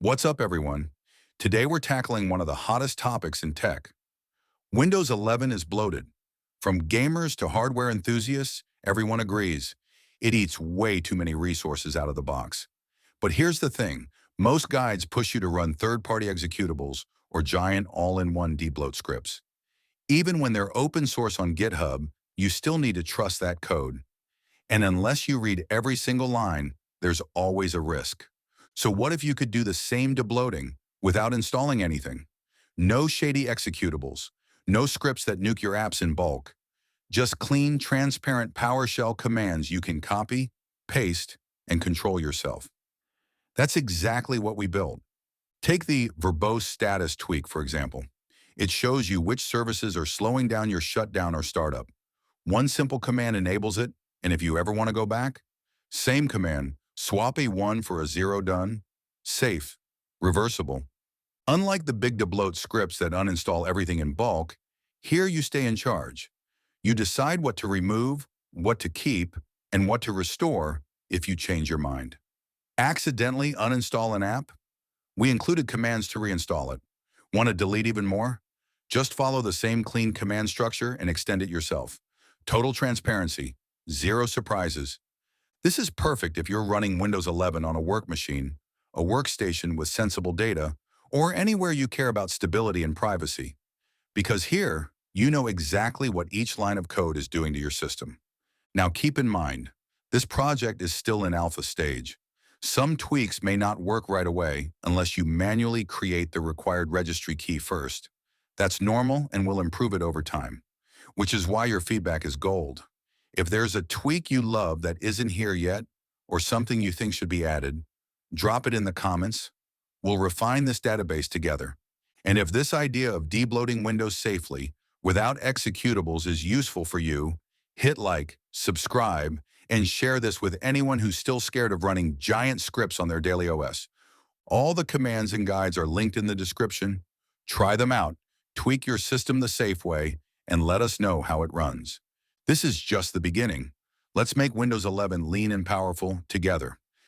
What's up, everyone? Today we're tackling one of the hottest topics in tech. Windows 11 is bloated. From gamers to hardware enthusiasts, everyone agrees. It eats way too many resources out of the box. But here's the thing. Most guides push you to run third-party executables or giant all-in-one debloat scripts. Even when they're open source on GitHub, you still need to trust that code. And unless you read every single line, there's always a risk. So what if you could do the same debloating without installing anything? No shady executables, no scripts that nuke your apps in bulk, just clean, transparent PowerShell commands you can copy, paste, and control yourself. That's exactly what we built. Take the Verbose Status tweak, for example. It shows you which services are slowing down your shutdown or startup. One simple command enables it, and if you ever want to go back, same command, swap a 1 for a 0 done, safe, reversible. Unlike the big debloat scripts that uninstall everything in bulk, here you stay in charge. You decide what to remove, what to keep, and what to restore if you change your mind. Accidentally uninstall an app? We included commands to reinstall it. Want to delete even more? Just follow the same clean command structure and extend it yourself. Total transparency, zero surprises. This is perfect if you're running Windows 11 on a work machine, a workstation with sensible data, or anywhere you care about stability and privacy. Because here, you know exactly what each line of code is doing to your system. Now keep in mind, this project is still in alpha stage. Some tweaks may not work right away unless you manually create the required registry key first. That's normal and will improve it over time, which is why your feedback is gold. If there's a tweak you love that isn't here yet, or something you think should be added, drop it in the comments. We'll refine this database together. And if this idea of debloating Windows safely without executables is useful for you, hit like, subscribe, and share this with anyone who's still scared of running giant scripts on their daily OS. All the commands and guides are linked in the description. Try them out, tweak your system the safe way, and let us know how it runs. This is just the beginning. Let's make Windows 11 lean and powerful together.